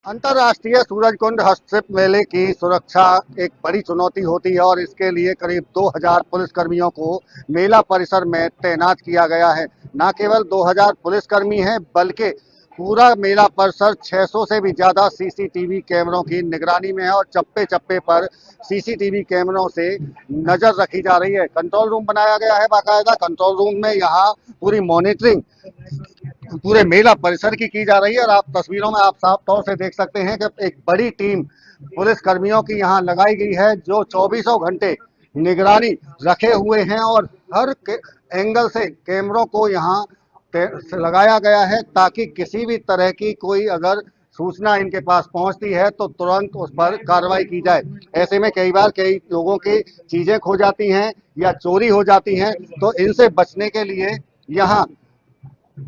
अंतर्राष्ट्रीय सूरजकुंड हस्तशिल्प मेले की सुरक्षा एक बड़ी चुनौती होती है और इसके लिए करीब 2000 पुलिसकर्मियों को मेला परिसर में तैनात किया गया है। न केवल 2000 पुलिसकर्मी हैं बल्कि पूरा मेला परिसर 600 से भी ज्यादा सीसीटीवी कैमरों की निगरानी में है और चप्पे चप्पे पर सीसीटीवी कैमरों से नजर रखी जा रही है। कंट्रोल रूम बनाया गया है बाकायदा। कंट्रोल रूम में यहाँ पूरी मॉनिटरिंग पूरे मेला परिसर की जा रही है और आप तस्वीरों में आप साफ तौर से देख सकते हैं कि एक बड़ी टीम पुलिस कर्मियों की यहाँ लगाई गई है जो चौबीसों घंटे निगरानी रखे हुए हैं और हर एंगल से कैमरों को यहाँ लगाया गया है ताकि किसी भी तरह की कोई अगर सूचना इनके पास पहुंचती है तो तुरंत उस पर कार्रवाई की जाए। ऐसे में कई बार कई लोगों की चीजें खो जाती हैं या चोरी हो जाती हैं, तो इनसे बचने के लिए यहाँ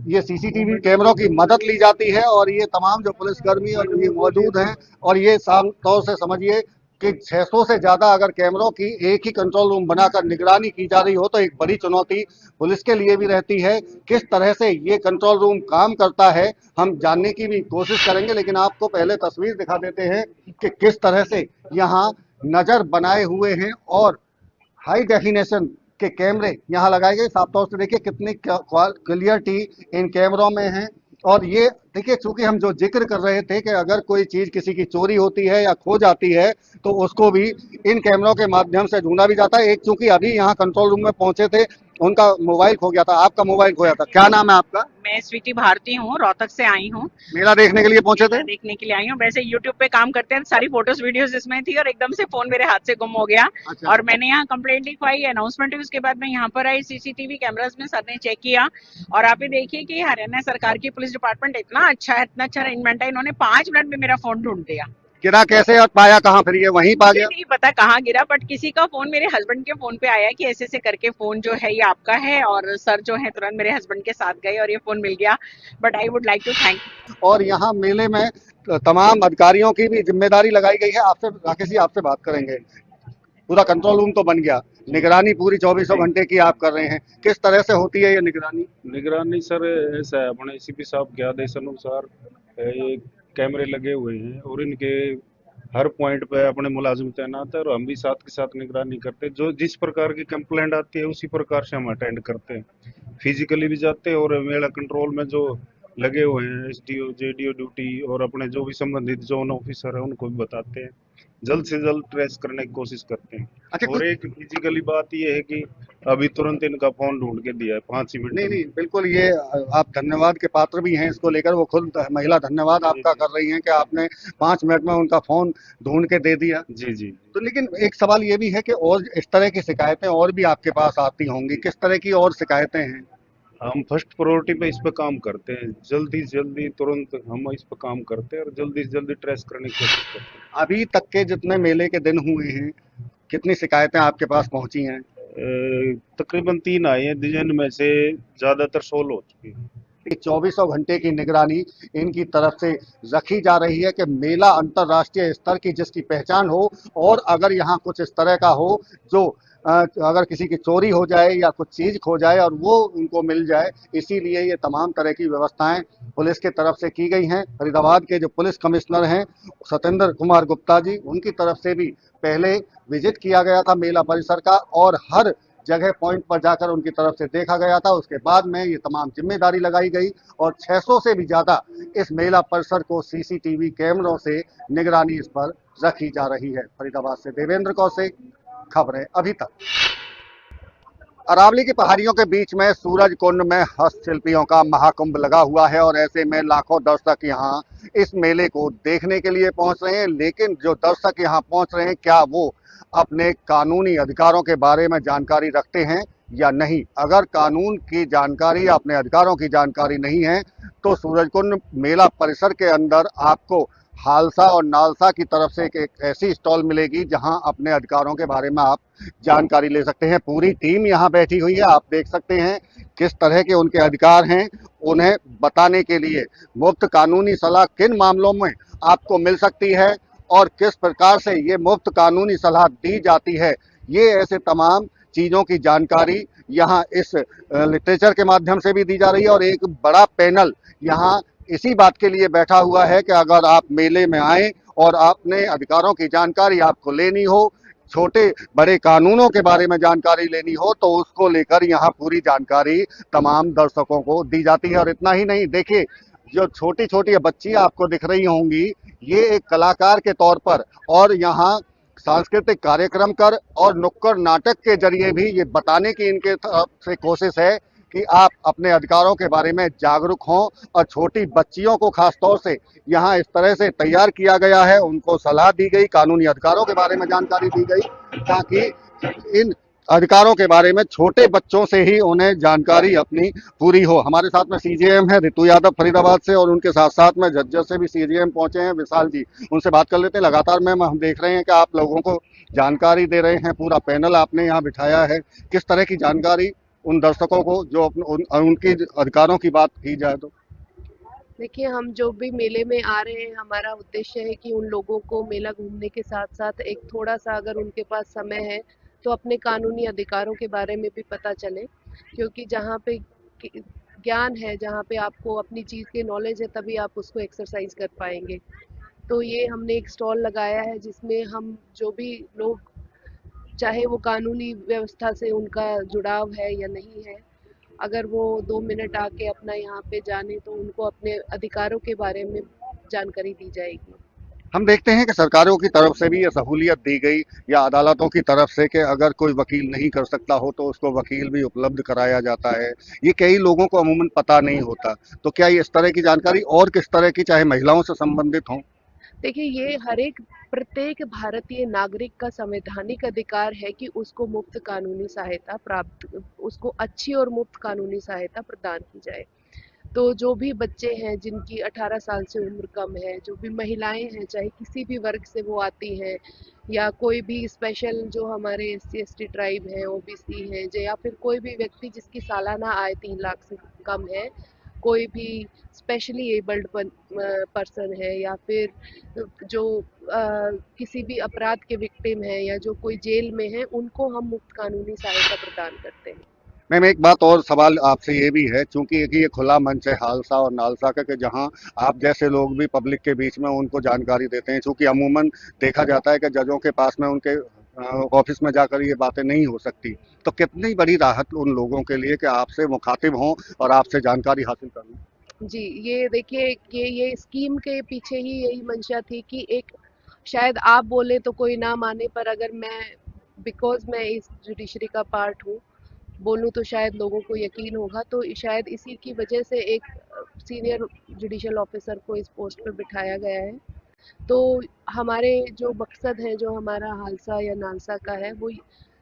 ये सीसीटीवी कैमरों की मदद ली जाती है और ये तमाम जो पुलिसकर्मी और ये मौजूद हैं और ये साफ तौर से समझिए कि 600 से ज्यादा अगर कैमरों की एक ही कंट्रोल रूम बनाकर निगरानी की जा रही हो तो एक बड़ी चुनौती पुलिस के लिए भी रहती है। किस तरह से ये कंट्रोल रूम काम करता है हम जानने की भी कोशिश करेंगे, लेकिन आपको पहले तस्वीर दिखा देते हैं कि किस तरह से यहाँ नजर बनाए हुए हैं और हाई डेफिनेशन के कैमरे यहाँ लगाए गए। साफ तौर से देखिए कितनी क्लियरिटी इन कैमरों में है। और ये देखिए चूंकि हम जो जिक्र कर रहे थे कि अगर कोई चीज किसी की चोरी होती है या खो जाती है तो उसको भी इन कैमरों के माध्यम से ढूंढा भी जाता है। एक चूंकि अभी यहाँ कंट्रोल रूम में पहुंचे थे, उनका मोबाइल खो गया था। आपका मोबाइल खोया था, क्या नाम है आपका? मैं स्वीटी भारती हूँ, रोहतक से आई हूँ। मेला देखने के लिए पहुंचे थे? देखने के लिए आई हूँ। वैसे यूट्यूब पे काम करते हैं, सारी फोटोज वीडियोस इसमें थी और एकदम से फोन मेरे हाथ से गुम हो गया। अच्छा। और मैंने यहाँ कंप्लेंट लिखवाई, अनाउंसमेंट हुई, उसके बाद मैं यहाँ पर आई। सीसीटीवी कैमराज में सर ने चेक किया और आप ये देखिए कि हरियाणा सरकार की पुलिस डिपार्टमेंट इतना अच्छा है, इतना अच्छा अरेंजमेंट है। इन्होंने 5 मिनट में मेरा फोन ढूंढ दिया। गिरा कैसे और पाया कहाँ? फिर ये वहीं पा मुझे गया? नहीं पता कहाँ गिरा, बट किसी का फोन मेरे हस्बैंड के फोन पे आया कि ऐसे ऐसे करके फोन जो है ये आपका है, और सर जो है तुरंत मेरे हस्बैंड के साथ गए और ये फोन मिल गया। But I would like to thank. और यहाँ मेले में तमाम अधिकारियों की भी जिम्मेदारी लगाई गई है। आपसे राकेश जी आपसे बात करेंगे। पूरा कंट्रोल रूम तो बन गया, निगरानी पूरी चौबीसों घंटे की आप कर रहे हैं, किस तरह से होती है ये निगरानी? निगरानी सर ऐसा है, अपने एसीपी साहब के आदेश अनुसार ये कैमरे लगे हुए हैं और इनके हर पॉइंट पे अपने मुलाजिम तैनात है और हम भी साथ के साथ निगरानी करते हैं। जो जिस प्रकार की कंप्लेंट आती है उसी प्रकार से हम अटेंड करते हैं। फिजिकली भी जाते हैं और मेला कंट्रोल में जो लगे हुए हैं एसडीओ जेडीओ ड्यूटी और अपने जो भी संबंधित जोन ऑफिसर है उनको भी बताते हैं, जल्द से जल्द ट्रेस करने की कोशिश करते हैं। अच्छा और एक फिजिकली बात ये है कि अभी तुरंत इनका फोन ढूंढ के दिया है 5 ही मिनट नहीं नहीं बिल्कुल, ये आप धन्यवाद के पात्र भी हैं इसको लेकर। वो खुद महिला धन्यवाद आपका कर रही हैं कि आपने 5 मिनट में उनका फोन ढूंढ के दे दिया। जी जी। तो लेकिन एक सवाल ये भी है कि और इस तरह की शिकायतें और भी आपके पास आती होंगी, किस तरह की और शिकायतें हैं? हम फर्स्ट प्रायोरिटी पे इस पे काम करते हैं, जल्दी जल्दी तुरंत हम इस पे काम करते हैं और जल्दी से जल्दी ट्रेस करने की कोशिश करते हैं। अभी तक के जितने मेले के दिन हुए हैं कितनी शिकायतें आपके पास पहुंची हैं? तकरीबन 3 आए हैं, जिनमें से ज्यादातर सोल्व हो चुकी है। चौबीसों घंटे की निगरानी इनकी तरफ से रखी जा रही है कि मेला अंतर्राष्ट्रीय स्तर की जिसकी पहचान हो और अगर यहाँ कुछ इस तरह का हो जो अगर किसी की चोरी हो जाए या कुछ चीज खो जाए और वो उनको मिल जाए, इसीलिए ये तमाम तरह की व्यवस्थाएं पुलिस की तरफ से की गई हैं। फरीदाबाद के जो पुलिस कमिश्नर हैं सत्येंद्र कुमार गुप्ता जी, उनकी तरफ से भी पहले विजिट किया गया था मेला परिसर का और हर जगह पॉइंट पर जाकर उनकी तरफ से देखा गया था। उसके बाद में ये तमाम जिम्मेदारी लगाई गई और 600 से भी ज्यादा इस मेला परिसर को सीसीटीवी कैमरों से निगरानी इस पर रखी जा रही है। फरीदाबाद से देवेंद्र कौशिक, खबरें अभी तक। अरावली की पहाड़ियों के बीच में सूरजकुंड में हस्तशिल्पियों का महाकुंभ लगा हुआ है और ऐसे में लाखों दर्शक यहाँ इस मेले को देखने के लिए पहुंच रहे हैं। लेकिन जो दर्शक यहाँ पहुंच रहे हैं क्या वो अपने कानूनी अधिकारों के बारे में जानकारी रखते हैं या नहीं? अगर कानून की जानकारी या अपने अधिकारों की जानकारी नहीं है तो सूरजकुंड मेला परिसर के अंदर आपको हालसा और नालसा की तरफ से एक ऐसी स्टॉल मिलेगी जहां अपने अधिकारों के बारे में आप जानकारी ले सकते हैं। पूरी टीम यहाँ बैठी हुई है, आप देख सकते हैं किस तरह के उनके अधिकार हैं उन्हें बताने के लिए। मुफ्त कानूनी सलाह किन मामलों में आपको मिल सकती है और किस प्रकार से ये मुफ्त कानूनी सलाह दी जाती है, ये ऐसे तमाम चीज़ों की जानकारी यहाँ इस लिटरेचर के माध्यम से भी दी जा रही है। और एक बड़ा पैनल यहाँ इसी बात के लिए बैठा हुआ है कि अगर आप मेले में आए और अपने अधिकारों की जानकारी आपको लेनी हो, छोटे बड़े कानूनों के बारे में जानकारी लेनी हो, तो उसको लेकर यहाँ पूरी जानकारी तमाम दर्शकों को दी जाती है। और इतना ही नहीं, देखिए जो छोटी छोटी बच्चियां आपको दिख रही होंगी, ये एक कलाकार के तौर पर और यहाँ सांस्कृतिक कार्यक्रम कर और नुक्कड़ नाटक के जरिए भी ये बताने की इनके तरफ से कोशिश है कि आप अपने अधिकारों के बारे में जागरूक हों। और छोटी बच्चियों को खास तौर से यहाँ इस तरह से तैयार किया गया है, उनको सलाह दी गई, कानूनी अधिकारों के बारे में जानकारी दी गई, ताकि इन अधिकारों के बारे में छोटे बच्चों से ही उन्हें जानकारी अपनी पूरी हो। हमारे साथ में सीजेएम है रितु यादव फरीदाबाद से, और उनके साथ साथ में झज्जर से भी सीजेएम पहुंचे हैं विशाल जी, उनसे बात कर लेते हैं। लगातार मैम हम देख रहे हैं कि आप लोगों को जानकारी दे रहे हैं, पूरा पैनल आपने यहाँ बिठाया है, किस तरह की जानकारी उन दर्शकों को जो उनके अधिकारों की बात की जाए तो? देखिए, हम जो भी मेले में आ रहे हैं, हमारा उद्देश्य है कि उन लोगों को मेला घूमने के साथ साथ एक थोड़ा सा अगर उनके पास समय है तो अपने कानूनी अधिकारों के बारे में भी पता चले, क्योंकि जहाँ पे ज्ञान है, जहाँ पे आपको अपनी चीज़ की नॉलेज है, तभी आप उसको एक्सरसाइज कर पाएंगे। तो ये हमने एक स्टॉल लगाया है जिसमें हम जो भी लोग, चाहे वो कानूनी व्यवस्था से उनका जुड़ाव है या नहीं है, अगर वो 2 मिनट आके अपना यहाँ पे जाने तो उनको अपने अधिकारों के बारे में जानकारी दी जाएगी। हम देखते हैं कि सरकारों की तरफ से भी ये सहूलियत दी गई, या अदालतों की तरफ से, कि अगर कोई वकील नहीं कर सकता हो तो उसको वकील भी उपलब्ध कराया जाता है। ये कई लोगों को अमूमन पता नहीं होता, तो क्या ये इस तरह की जानकारी और किस तरह की, चाहे महिलाओं से संबंधित हो? देखिए, ये हर एक प्रत्येक भारतीय नागरिक का संवैधानिक अधिकार है कि उसको मुफ्त कानूनी सहायता प्राप्त, उसको अच्छी और मुफ्त कानूनी सहायता प्रदान की जाए। तो जो भी बच्चे हैं जिनकी 18 साल से उम्र कम है, जो भी महिलाएं हैं, चाहे किसी भी वर्ग से वो आती हैं, या कोई भी स्पेशल जो हमारे SC ST ट्राइब हैं, OBC हैं, या फिर कोई भी व्यक्ति जिसकी सालाना आय 3 लाख से कम है, कोई भी स्पेशली एबल्ड पर्सन है, या फिर जो किसी भी अपराध के विक्टिम है, या जो कोई जेल में है, उनको हम मुफ्त कानूनी सहायता प्रदान करते हैं। मैम एक बात और सवाल आपसे ये भी है, चूंकि ये खुला मंच है हालसा और नालसा का, कि जहां आप जैसे लोग भी पब्लिक के बीच में उनको जानकारी देते हैं, चूंकि अमूमन देखा जाता है कि जजों के पास में उनके ऑफिस में जाकर ये बातें नहीं हो सकती, तो कितनी बड़ी राहत उन लोगों के लिए कि आपसे मुखातिब हों और आपसे जानकारी हासिल कर लें? जी, ये देखिए कि ये स्कीम के पीछे ही यही मंशा थी कि एक, शायद आप बोले तो कोई ना माने, पर अगर मैं, बिकॉज मैं इस जुडिशरी का पार्ट हूँ, बोलूँ तो शायद लोगों को यकीन होगा, तो शायद इसी की वजह से एक सीनियर जुडिशियल ऑफिसर को इस पोस्ट पर बिठाया गया है। तो हमारे जो मकसद है, जो हमारा हालसा या नालसा का है, वो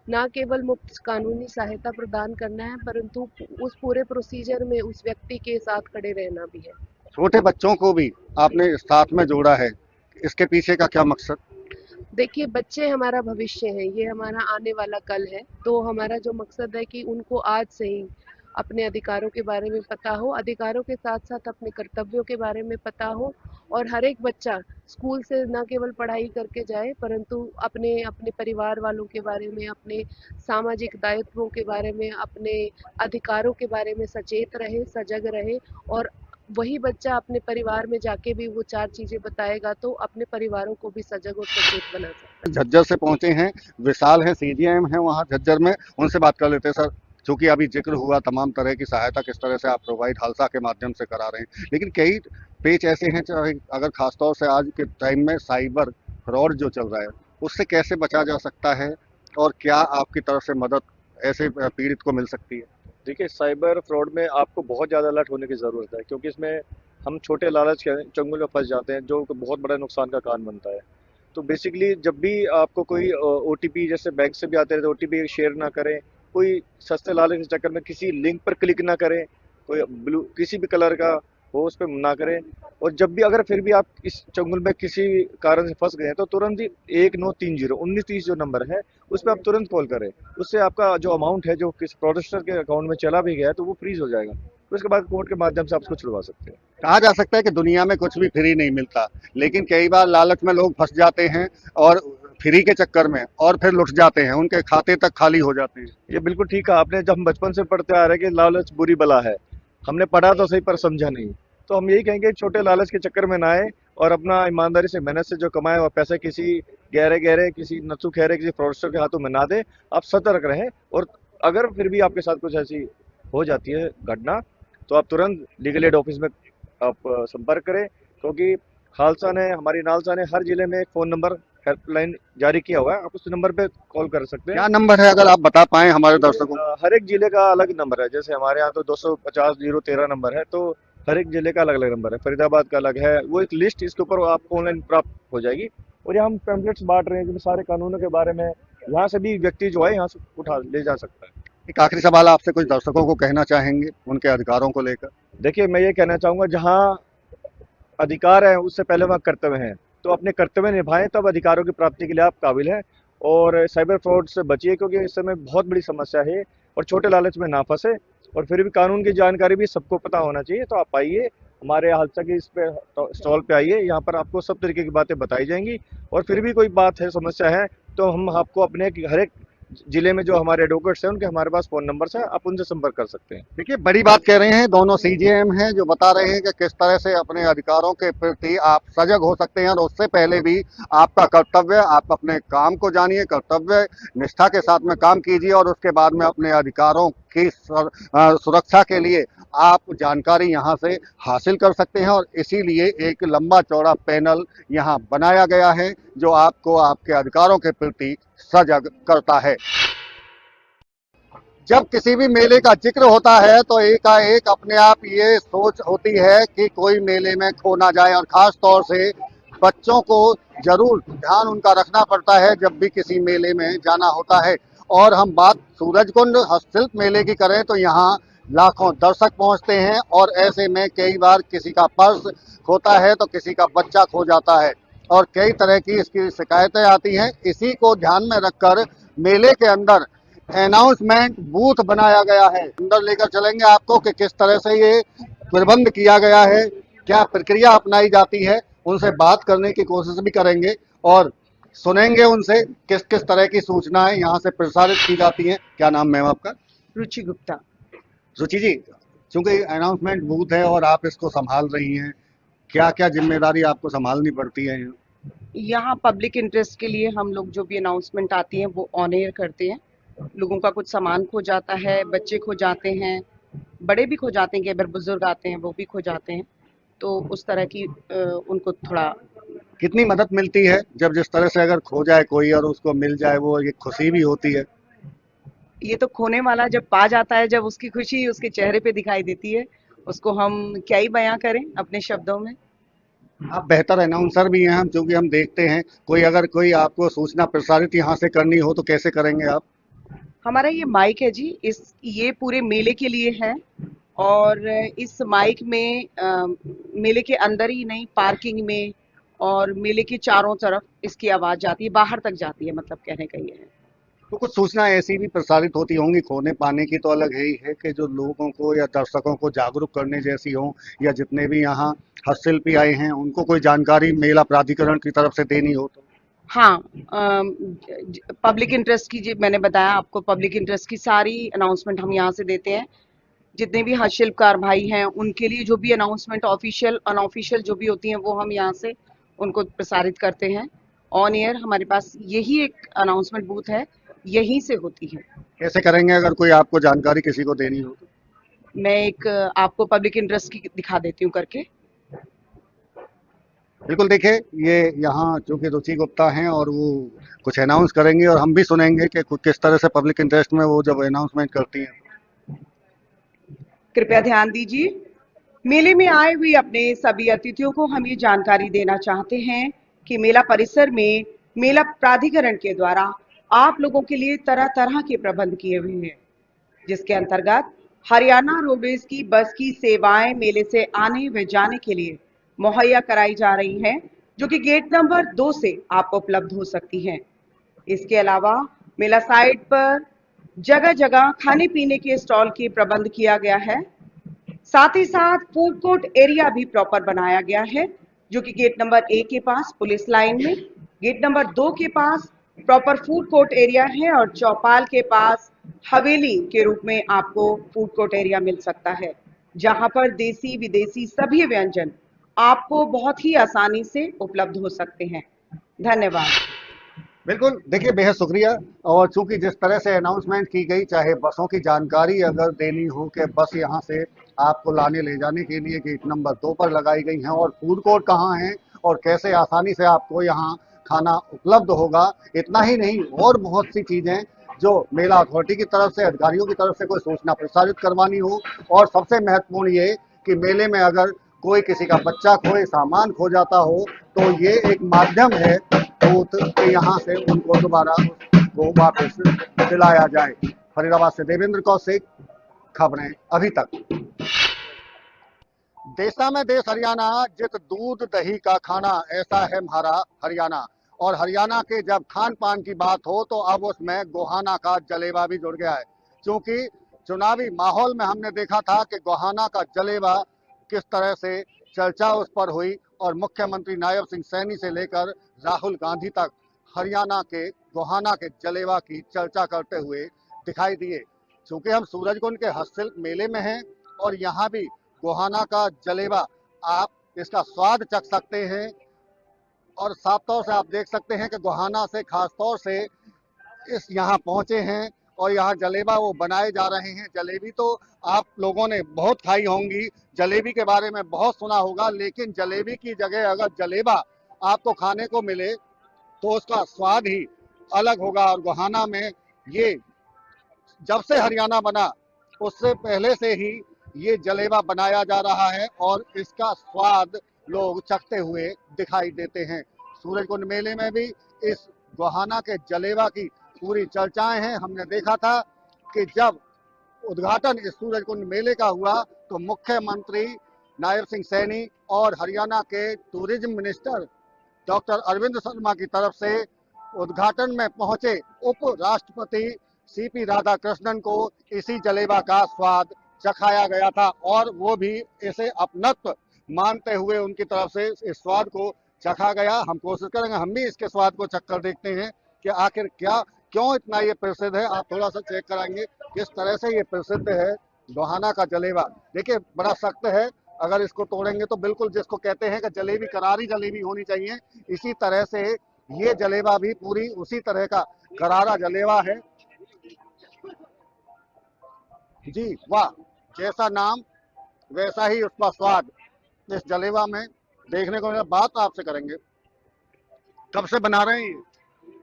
ना केवल मुफ्त कानूनी सहायता प्रदान करना है, परंतु उस पूरे प्रोसीजर में उस व्यक्ति के साथ खड़े रहना भी है। छोटे बच्चों को भी आपने साथ में जोड़ा है, इसके पीछे का क्या मकसद? देखिए, बच्चे हमारा भविष्य है, ये हमारा आने वाला कल है, तो हमारा जो मकसद है कि उनको आज से ही अपने अधिकारों के बारे में पता हो, अधिकारों के साथ साथ अपने कर्तव्यों के बारे में पता हो, और हर एक बच्चा स्कूल से न केवल पढ़ाई करके जाए, परंतु अपने अपने परिवार वालों के बारे में, अपने सामाजिक दायित्वों के बारे में, अपने अधिकारों के बारे में सचेत रहे, सजग रहे, और वही बच्चा अपने परिवार में जाके भी वो 4 चीजें बताएगा तो अपने परिवारों को भी सजग और सचेत बना सकता है। झज्जर से पहुंचे हैं, विशाल है, सीजीएम है वहाँ झज्जर में, उनसे बात कर लेते हैं। सर, चूंकि अभी जिक्र हुआ तमाम तरह की सहायता किस तरह से आप प्रोवाइड हालसा के माध्यम से करा रहे हैं, लेकिन कई पेच ऐसे हैं, चाहे अगर खासतौर से आज के टाइम में साइबर फ्रॉड जो चल रहा है, उससे कैसे बचा जा सकता है, और क्या आपकी तरफ से मदद ऐसे पीड़ित को मिल सकती है? देखिए, साइबर फ्रॉड में आपको बहुत ज़्यादा अलर्ट होने की ज़रूरत है, क्योंकि इसमें हम छोटे लालच के चंगुल में फंस जाते हैं, जो बहुत बड़ा नुकसान का कारण बनता है। तो बेसिकली जब भी आपको कोई OTP, जैसे बैंक से भी आते हैं, तो OTP शेयर ना करें, कोई सस्ते लालच के चक्कर में किसी लिंक पर क्लिक ना करें, कोई ब्लू किसी भी कलर का हो उस पर ना करें। और जब भी अगर फिर भी आप इस चंगुल में किसी कारण से फंस गए हैं, तो तुरंत ही 1930 1930 जो नंबर है उस पर आप तुरंत कॉल करें। उससे आपका जो अमाउंट है जो किस फ्रॉडस्टर के अकाउंट में चला भी गया है, तो वो फ्रीज हो जाएगा। तो उसके बाद कोर्ट के माध्यम से आप उसको छुड़वा सकते हैं। कहा जा सकता है कि दुनिया में कुछ भी फ्री नहीं मिलता, लेकिन कई बार लालच में लोग फंस जाते हैं और फ्री के चक्कर में और फिर लुट जाते हैं, उनके खाते तक खाली हो जाते हैं। ये बिल्कुल ठीक है आपने, जब हम बचपन से पढ़ते आ रहे हैं कि लालच बुरी बला है, हमने पढ़ा तो सही पर समझा नहीं। तो हम यही कहेंगे छोटे लालच के चक्कर में ना आए और अपना ईमानदारी से मेहनत से जो कमाए और पैसे किसी गहरे गहरे किसी नत्थु खैरे किसी फ्रॉडस्टर के हाथों में ना दे। आप सतर्क रहें और अगर फिर भी आपके साथ कुछ ऐसी हो जाती है घटना तो आप तुरंत लीगल एड ऑफिस में आप संपर्क करें, क्योंकि खालसा ने हमारी नालसा ने हर जिले में एक फ़ोन नंबर हेल्पलाइन जारी किया हुआ है, आप उस नंबर पे कॉल कर सकते हैं। क्या नंबर है अगर आप बता पाएं हमारे दर्शकों को? हर एक जिले का अलग नंबर है, जैसे हमारे यहाँ तो 250-013 नंबर है, तो हर एक जिले का अलग अलग नंबर है। फरीदाबाद का अलग है, वो एक लिस्ट इसके ऊपर आपको ऑनलाइन प्राप्त हो जाएगी। और यहाँ हम पैम्पलेट्स बांट रहे हैं जिसमें सारे कानूनों के बारे में, यहाँ से भी व्यक्ति जो है यहाँ से उठा ले जा सकता है। एक आखिरी सवाल आपसे कुछ दर्शकों को कहना चाहेंगे उनके अधिकारों को लेकर? देखिए, मैं ये कहना चाहूँगा, जहाँ अधिकार है उससे पहले वहाँ कर्तव्य है, तो अपने कर्तव्य निभाएं, तब अधिकारों की प्राप्ति के लिए आप काबिल हैं। और साइबर फ्रॉड से बचिए, क्योंकि इस समय बहुत बड़ी समस्या है, और छोटे लालच में ना फंसे। और फिर भी कानून की जानकारी भी सबको पता होना चाहिए। तो आप आइए हमारे हालसा के इस पे स्टॉल पे आइए, यहाँ पर आपको सब तरीके की बातें बताई जाएंगी। और फिर भी कोई बात है, समस्या है, तो हम आपको अपने हर एक जिले में जो हमारे एडवोकेट्स हैं उनके हमारे पास फ़ोन नंबर्स हैं, आप उनसे संपर्क कर सकते हैं। देखिए, बड़ी बात कह रहे हैं दोनों सीजेएम हैं जो बता रहे हैं कि किस तरह से अपने अधिकारों के प्रति आप सजग हो सकते हैं, और उससे पहले भी आपका कर्तव्य, आप अपने काम को जानिए, कर्तव्य निष्ठा के साथ में काम कीजिए, और उसके बाद में अपने अधिकारों की सुरक्षा के लिए आप जानकारी यहाँ से हासिल कर सकते हैं। और इसीलिए एक लंबा चौड़ा पैनल यहाँ बनाया गया है जो आपको आपके अधिकारों के प्रति सजग करता है। जब किसी भी मेले का जिक्र होता है तो एकाएक अपने आप ये सोच होती है कि कोई मेले में खो ना जाए, और खास तौर से बच्चों को जरूर ध्यान उनका रखना पड़ता है जब भी किसी मेले में जाना होता है। और हम बात सूरजकुंड हस्तशिल्प मेले की करें तो यहाँ लाखों दर्शक पहुंचते हैं, और ऐसे में कई बार किसी का पर्स खोता है तो किसी का बच्चा खो जाता है, और कई तरह की इसकी शिकायतें आती हैं। इसी को ध्यान में रखकर मेले के अंदर अनाउंसमेंट बूथ बनाया गया है। अंदर लेकर चलेंगे आपको कि किस तरह से ये प्रबंध किया गया है, क्या प्रक्रिया अपनाई जाती है, उनसे बात करने की कोशिश भी करेंगे और सुनेंगे उनसे किस किस तरह की सूचनाएं यहाँ से प्रसारित की जाती हैं। क्या नाम मैम आपका? रुचि गुप्ता। रुचि जी, चूंकि अनाउंसमेंट बूथ है और आप इसको संभाल रही हैं, क्या क्या जिम्मेदारी आपको संभालनी पड़ती है? यहाँ पब्लिक इंटरेस्ट के लिए हम लोग जो भी अनाउंसमेंट आती हैं वो ऑन एयर करते हैं। लोगों का कुछ सामान खो जाता है, बच्चे खो जाते हैं, बड़े भी खो जाते हैं, कई बार बुजुर्ग आते हैं वो भी खो जाते हैं, तो उस तरह की उनको थोड़ा। कितनी मदद मिलती है जब जिस तरह से अगर खो जाए कोई और उसको मिल जाए, वो एक खुशी भी होती है? ये तो खोने वाला जब पा जाता है, जब उसकी खुशी उसके चेहरे पे दिखाई देती है, उसको हम क्या ही बयां करें अपने शब्दों में। आप बेहतर अनाउंसर भी हैं, हम क्योंकि हम देखते हैं अगर कोई आपको सूचना प्रसारित यहाँ से करनी हो तो कैसे करेंगे आप? हमारा ये माइक है जी, ये पूरे मेले के लिए है, और इस माइक में मेले के अंदर ही नहीं, पार्किंग में और मेले के चारों तरफ इसकी आवाज जाती है, बाहर तक जाती है, मतलब कहने का ये है। तो कुछ सूचना ऐसी भी प्रसारित होती होंगी, खोने पाने की तो अलग ही है, कि जो लोगों को या दर्शकों को जागरूक करने जैसी हो, या जितने भी यहाँ हस्तशिल्पी आए हैं उनको कोई जानकारी मेला प्राधिकरण की तरफ से देनी हो तो? हाँ, पब्लिक इंटरेस्ट की, मैंने बताया आपको, पब्लिक इंटरेस्ट की सारी अनाउंसमेंट हम यहाँ से देते हैं। जितने भी हस्तशिल्पकार भाई हैं उनके लिए जो भी अनाउंसमेंट ऑफिशियल अनऑफिशियल जो भी होती हैं वो हम यहाँ से उनको प्रसारित करते हैं ऑन एयर। हमारे पास यही एक अनाउंसमेंट बूथ है, यहीं से होती है। कैसे करेंगे अगर कोई आपको जानकारी किसी को देनी हो तो? मैं एक आपको पब्लिक इंटरेस्ट की दिखा देती हूँ करके। बिल्कुल, देखिए ये यहाँ चूंकि रुचि गुप्ता हैं और वो कुछ अनाउंस करेंगे और हम भी सुनेंगे कि किस तरह से पब्लिक इंटरेस्ट में वो जब अनाउंसमेंट करती हैं। कृपया ध्यान दीजिए। मेले में आए हुए अपने सभी अतिथियों को हम ये जानकारी देना चाहते हैं कि मेला परिसर में मेला प्राधिकरण के द्वारा आप लोगों के लिए तरह तरह के प्रबंध किए हुए हैं, जिसके अंतर्गत हरियाणा रोडवेज की बस की सेवाएं मेले से आने व जाने के लिए मुहैया कराई जा रही हैं, जो कि गेट नंबर 2 से आपको उपलब्ध हो सकती हैं। इसके अलावा मेला साइट पर जगह जगह खाने पीने के स्टॉल की प्रबंध किया गया है। साथ ही साथ फूड कोर्ट एरिया भी प्रॉपर बनाया गया है, जो कि गेट नंबर 1 के पास पुलिस लाइन में, गेट नंबर 2 के पास प्रॉपर फूड कोर्ट एरिया है, और चौपाल के पास हवेली के रूप में आपको फूड कोर्ट एरिया मिल सकता है। जहां पर देसी विदेशी सभी व्यंजन आपको बहुत ही आसानी से उपलब्ध हो सकते हैं। धन्यवाद। बिल्कुल, देखिए बेहद शुक्रिया। और चूंकि जिस तरह से अनाउंसमेंट की गई, चाहे बसों की जानकारी अगर देनी हो कि बस यहाँ से आपको लाने ले जाने के लिए गेट नंबर 2 पर लगाई गई हैं और फूड कोर्ट कहाँ हैं और कैसे आसानी से आपको यहाँ खाना उपलब्ध होगा, इतना ही नहीं और बहुत सी चीज़ें जो मेला अथॉरिटी की तरफ से, अधिकारियों की तरफ से कोई सूचना प्रसारित करवानी हो। और सबसे महत्वपूर्ण ये कि मेले में अगर कोई किसी का बच्चा खोए, सामान खो जाता हो, तो ये एक माध्यम है दूत के यहाँ से उनको दोबारा वो वापस दिलाया जाए। फरीदाबाद से देवेंद्र कौशिक, खबरें अभी तक। देशा में देश हरियाणा, जित दूध दही का खाना, ऐसा है हमारा हरियाणा। और हरियाणा के जब खान पान की बात हो तो अब उसमें गोहाना का जलेबा भी जुड़ गया है। क्योंकि चुनावी माहौल में हमने देखा था कि गोहाना का जलेबा किस तरह से चर्चा उस पर हुई और मुख्यमंत्री नायब सिंह सैनी से लेकर राहुल गांधी तक हरियाणा के गोहाना के जलेबा की चर्चा करते हुए दिखाई दिए। चूंकि हम सूरजकुंड के हस्तशिल्प मेले में हैं और यहाँ भी गोहाना का जलेबा आप इसका स्वाद चख सकते हैं और साफ तौर से आप देख सकते हैं कि गोहाना से खास तौर से इस यहाँ पहुंचे हैं और यहाँ जलेबा वो बनाए जा रहे हैं। जलेबी तो आप लोगों ने बहुत खाई होंगी, जलेबी के बारे में बहुत सुना होगा, लेकिन जलेबी की जगह अगर जलेबा आपको खाने को मिले तो उसका स्वाद ही अलग होगा। और गोहाना में ये जब से हरियाणा बना उससे पहले से ही ये जलेबा बनाया जा रहा है और इसका स्वाद लोग चखते हुए दिखाई देते हैं। सूरजकुंड मेले में भी इस गोहाना के जलेबा की पूरी चर्चाएं हैं। हमने देखा था कि जब उद्घाटन इस सूरजकुंड मेले का हुआ तो मुख्यमंत्री नायब सिंह सैनी और हरियाणा के tourism minister doctor Arvind Sharma की तरफ से उद्घाटन में पहुंचे उप राष्ट्रपति सीपी राधाकृष्णन को इसी जलेबा का स्वाद चखाया गया था और वो भी इसे अपनत्व मानते हुए उनकी तरफ से इस स्वाद को चखा गया। हम कोशिश करेंगे हम भी इसके स्वाद को चखकर देखते हैं कि आखिर क्यों इतना ये प्रसिद्ध है। आप थोड़ा सा चेक कराएंगे किस तरह से ये प्रसिद्ध है गोहाना का जलेबा। देखिए बड़ा सख्त है, अगर इसको तोड़ेंगे तो बिल्कुल जिसको कहते हैं कि जलेबी करारी जलेबी होनी चाहिए, इसी तरह से ये जलेबा भी पूरी उसी तरह का करारा जलेबा है। जी वाह, जैसा नाम वैसा ही उसका स्वाद इस जलेबा में देखने को मिला। बात आपसे करेंगे, कब से बना रहे हैं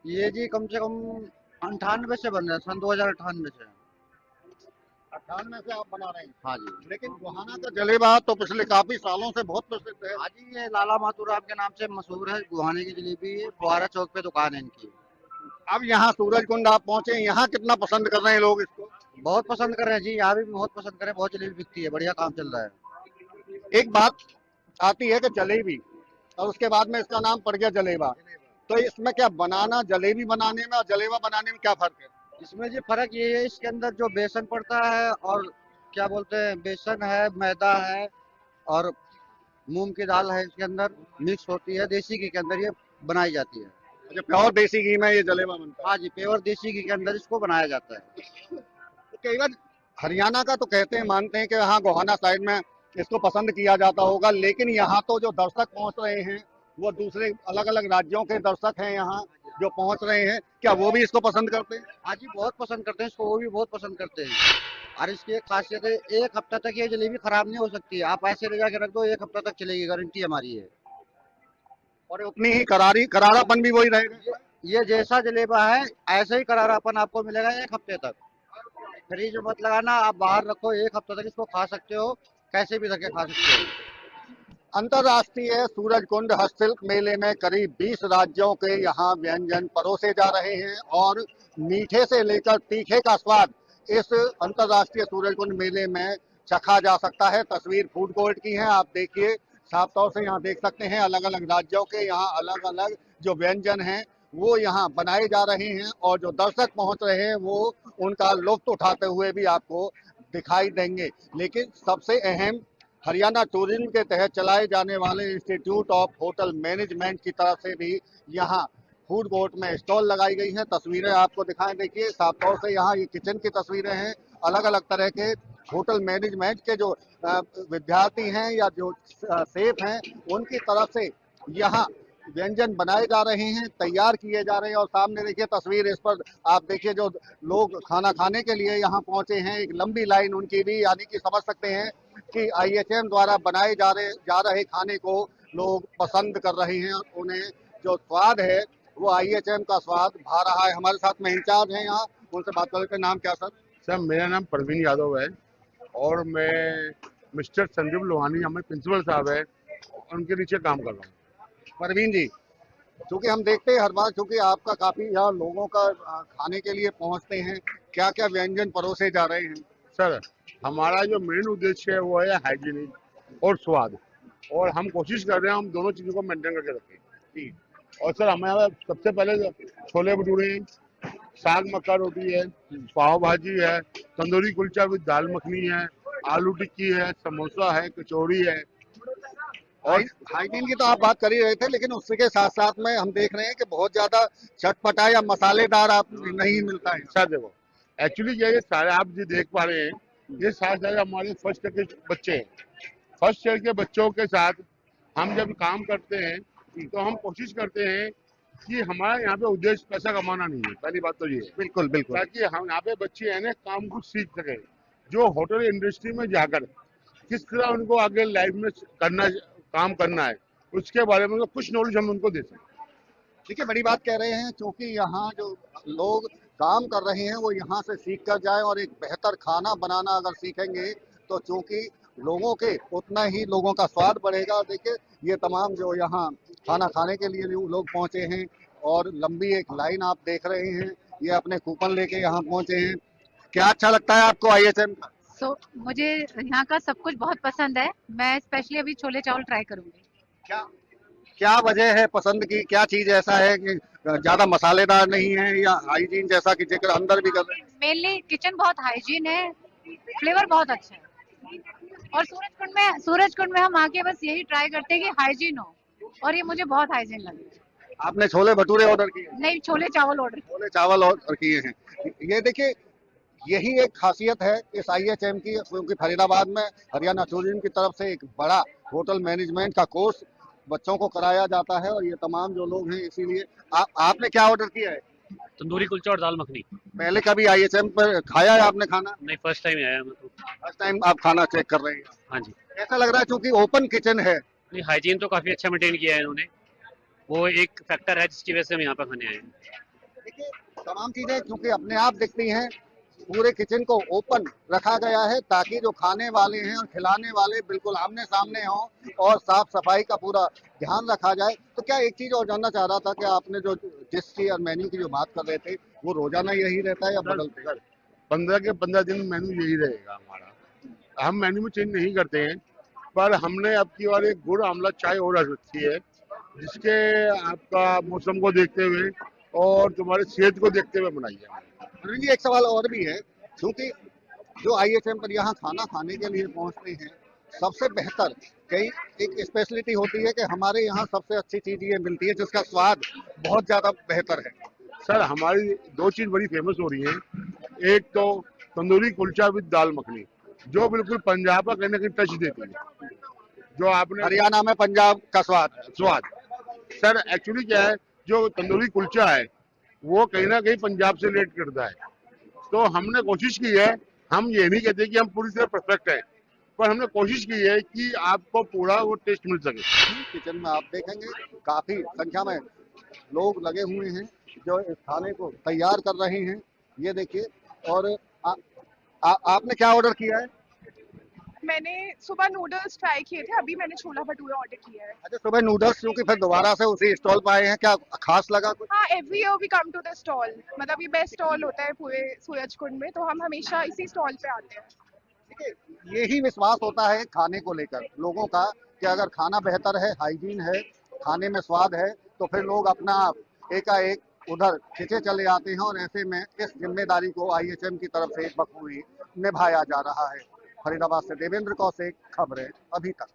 ये जी कम से कम 98 से बन रहा है, सन 2098 से। 98 से आप बना रहे हैं? हाँ जी। लेकिन गोहाना का जलेबा तो पिछले काफी सालों से बहुत प्रसिद्ध है। हाँ जी, ये लाला माथुराम के नाम से मशहूर है। गुहाने की जलेबी फुहारा चौक पे दुकान है इनकी। अब यहाँ सूरजकुंड आप पहुंचे, यहाँ कितना पसंद कर रहे हैं लोग इसको? बहुत पसंद कर रहे हैं जी, यहाँ भी बहुत पसंद कर रहे हैं। बहुत जलेबी बिकती है, बढ़िया काम चल रहा है। एक बात आती है कि जलेबी और उसके बाद में इसका नाम पड़ गया जलेबा, तो इसमें क्या बनाना, जलेबी बनाने में और जलेबा बनाने में क्या फर्क है? इसमें जी फर्क ये है, इसके अंदर जो बेसन पड़ता है और क्या बोलते हैं, बेसन है, मैदा है और मूंग की दाल है, इसके अंदर मिक्स होती है। देसी घी के अंदर ये बनाई जाती है। अच्छा, प्योर देसी घी में ये जलेबा बनता है? हाँ जी, प्योर देसी घी के अंदर इसको बनाया जाता है। तो कई बार हरियाणा का तो कहते हैं, मानते हैं कि हाँ गोहाना साइड में इसको पसंद किया जाता होगा, लेकिन यहाँ तो जो दर्शक पहुँच रहे हैं वो दूसरे अलग अलग राज्यों के दर्शक हैं यहाँ जो पहुँच रहे हैं, क्या वो भी इसको पसंद करते हैं? हाँ जी, बहुत पसंद करते हैं इसको, वो भी बहुत पसंद करते हैं। और इसकी एक खासियत है, एक हफ्ता तक ये जलेबी खराब नहीं हो सकती है। आप ऐसे ले जाके रख दो, एक हफ्ता तक चलेगी, गारंटी हमारी है। और उतनी ही करारापन भी वही रहेगा? ये जैसा जलेबा है ऐसे ही करारापन आपको मिलेगा एक हफ्ते तक। फ्रिज में मत लगाना, आप बाहर रखो, एक हफ्ता तक इसको खा सकते हो, कैसे भी रख के खा सकते हो। अंतर्राष्ट्रीय सूरजकुंड हस्तशिल्प मेले में करीब 20 राज्यों के यहाँ व्यंजन परोसे जा रहे हैं और मीठे से लेकर तीखे का स्वाद इस अंतर्राष्ट्रीय सूरजकुंड मेले में चखा जा सकता है। तस्वीर फूड कोर्ट की है, आप देखिए साफ तौर से यहाँ देख सकते हैं अलग अलग राज्यों के यहाँ अलग अलग जो व्यंजन हैं वो यहाँ बनाए जा रहे हैं और जो दर्शक पहुँच रहे हैं वो उनका लुत्फ उठाते हुए भी आपको दिखाई देंगे। लेकिन सबसे अहम, हरियाणा टूरिज्म के तहत चलाए जाने वाले इंस्टीट्यूट ऑफ होटल मैनेजमेंट की तरफ से भी यहाँ फूड कोर्ट में स्टॉल लगाई गई हैं। तस्वीरें आपको दिखाएं, देखिए साफ तौर से यहाँ ये किचन की तस्वीरें हैं, अलग अलग तरह के होटल मैनेजमेंट के जो विद्यार्थी हैं या जो सेफ हैं, उनकी तरफ से यहाँ व्यंजन बनाए जा रहे हैं, तैयार किए जा रहे हैं। और सामने देखिए तस्वीर, इस पर आप देखिए जो लोग खाना खाने के लिए यहाँ पहुंचे हैं, एक लंबी लाइन उनकी भी, यानी कि समझ सकते हैं कि IHM द्वारा बनाए जा रहे खाने को लोग पसंद कर रहे हैं। उन्हें जो स्वाद है वो IHM का स्वाद भा रहा है। हमारे साथ में इंचार्ज हैं यहाँ, उनसे बात कर लेते हैं। नाम क्या सर? सर मेरा नाम प्रवीण यादव है और मैं मिस्टर संदीप लोहानी हमारे प्रिंसिपल साहब है, उनके नीचे काम कर रहा हूँ। परवीन जी, क्योंकि हम देखते हैं हर बार, क्योंकि आपका काफी यहाँ लोगों का खाने के लिए पहुंचते हैं, क्या क्या व्यंजन परोसे जा रहे हैं? सर हमारा जो मेन उद्देश्य है वो है हाइजीनिक और स्वाद, और हम कोशिश कर रहे हैं हम दोनों चीजों को मेंटेन करके रखें। और सर हमारे यहाँ सबसे पहले छोले भटूरे, साग मक्का रोटी है, पाव भाजी है, तंदूरी कुलचा विद दाल मखनी है, आलू टिक्की है, समोसा है, कचौड़ी है। और हाइजीन की तो आप बात कर ही रहे थे, लेकिन उसके साथ साथ में हम देख रहे हैं कि बहुत ज्यादा चटपटा या मसालेदार आप नहीं मिलता है। सर देखो एक्चुअली क्या, ये सारे आप जो देख पा रहे हैं ये सारे हमारे फर्स्ट ईयर के बच्चे हैं। फर्स्ट ईयर के बच्चों के साथ हम जब काम करते हैं तो हम कोशिश करते हैं कि हमारा यहाँ पे उद्देश्य पैसा कमाना नहीं है, पहली बात तो ये है। बिल्कुल बिल्कुल। ताकि हम यहाँ पे बच्चे है ना काम कुछ सीख सके, जो होटल इंडस्ट्री में जाकर किस तरह उनको आगे लाइफ में काम करना है, उसके बारे में कुछ नॉलेज हम उनको दे सकते। ठीक है, बड़ी बात कह रहे हैं, क्योंकि यहाँ जो लोग काम कर रहे हैं वो यहाँ से सीख कर जाए, और एक बेहतर खाना बनाना अगर सीखेंगे तो चूंकि लोगों के उतना ही लोगों का स्वाद बढ़ेगा। देखिए ये तमाम जो यहाँ खाना खाने के लिए लोग पहुंचे हैं, और लंबी एक लाइन आप देख रहे हैं, ये अपने कूपन लेके यहाँ पहुंचे हैं। क्या अच्छा लगता है आपको IHM का? मुझे यहाँ का सब कुछ बहुत पसंद है। मैं स्पेशली अभी छोले चावल ट्राई करूंगी। क्या वजह है पसंद की? क्या चीज ऐसा है कि ज्यादा मसालेदार नहीं है, या हाइजीन जैसा कि जिक्र अंदर भी कर रहे हैं? मेनली किचन बहुत हाइजीन है, फ्लेवर बहुत अच्छा है। और सूरजकुंड में हम आके बस यही ट्राई करते हैं कि हाइजीन हो, और ये मुझे बहुत हाइजीन लगे। आपने छोले भटूरे ऑर्डर किए? नहीं, छोले चावल ऑर्डर किए हैं। ये देखिए यही एक खासियत है इस IHM की, क्योंकि फरीदाबाद में हरियाणा टूरिज्म की तरफ से एक बड़ा होटल मैनेजमेंट का कोर्स बच्चों को कराया जाता है, और ये तमाम जो लोग हैं, इसीलिए आपने क्या ऑर्डर किया है? तंदूरी कुलचा और दाल मखनी। पहले कभी IHM पर खाया है आपने खाना? नहीं, फर्स्ट टाइम आया मैं तो। फर्स्ट टाइम आप खाना चेक कर रहे हैं? हाँ जी। ऐसा लग रहा है क्योंकि ओपन किचन है। नहीं, हाइजीन तो काफी अच्छा मेंटेन किया है इन्होंने, वो एक फैक्टर है जिसकी वजह से हम यहाँ पर खाने आए हैं। देखिए तमाम चीजें क्योंकि अपने आप दिखती हैं, पूरे किचन को ओपन रखा गया है ताकि जो खाने वाले हैं और खिलाने वाले बिल्कुल आमने सामने हों, और साफ सफाई का पूरा ध्यान रखा जाए। तो क्या एक चीज और जानना चाह रहा था कि आपने जो डिश की और मेन्यू की जो बात कर रहे थे, वो रोजाना यही रहता है या बदलते हैं? 15 के 15 दिन मेन्यू यही रहेगा हमारा। हम मेन्यू में चेंज नहीं करते हैं, पर हमने अब की बार एक गुड़ आंवला चाय और रखी है, जिसके आपका मौसम को देखते हुए और तुम्हारे सेहत को देखते हुए बनाई है। एक सवाल और भी है, क्योंकि जो IHM पर यहाँ खाना खाने के लिए पहुँचते हैं, सबसे बेहतर कई एक स्पेशलिटी होती है कि हमारे यहाँ सबसे अच्छी चीज ये मिलती है जिसका स्वाद बहुत ज्यादा बेहतर है। सर हमारी दो चीज बड़ी फेमस हो रही है, एक तो तंदूरी कुलचा विद दाल मखनी, जो बिल्कुल पंजाब का कहीं ना कहीं टच देती है, जो आपने हरियाणा में पंजाब का स्वाद। सर एक्चुअली क्या है, जो तंदूरी कुलचा है वो कहीं ना कहीं पंजाब से रिलेट करता है। तो हमने कोशिश की है, हम ये नहीं कहते कि हम पूरी तरह परफेक्ट है, पर हमने कोशिश की है कि आपको पूरा वो टेस्ट मिल सके। किचन में आप देखेंगे काफी संख्या में लोग लगे हुए हैं जो इस खाने को तैयार कर रहे हैं। ये देखिए, और आपने क्या ऑर्डर किया है? मैंने सुबह नूडल्स ट्राई किए थे, अभी मैंने छोला भटूरा ऑर्डर किया है। अच्छा, सुबह नूडल्स, क्योंकि फिर दोबारा से उसी स्टॉल पर आए हैं, क्या खास लगा कुछ? हाँ, every year we come to the stall, मतलब ये बेस्ट स्टॉल होता है पूरे सूरजकुंड में, तो हम हमेशा इसी स्टॉल पे आते हैं। ठीक है, यही विश्वास होता है खाने को लेकर लोगों का कि अगर खाना बेहतर है, हाइजीन है, खाने में स्वाद है, तो फिर लोग अपना आप एकाएक उधर खिंचे चले आते हैं, और ऐसे में इस जिम्मेदारी को IHM की तरफ से बखूबी निभाया जा रहा है। फरीदाबाद से देवेंद्र कौशिक, खबरें अभी तक।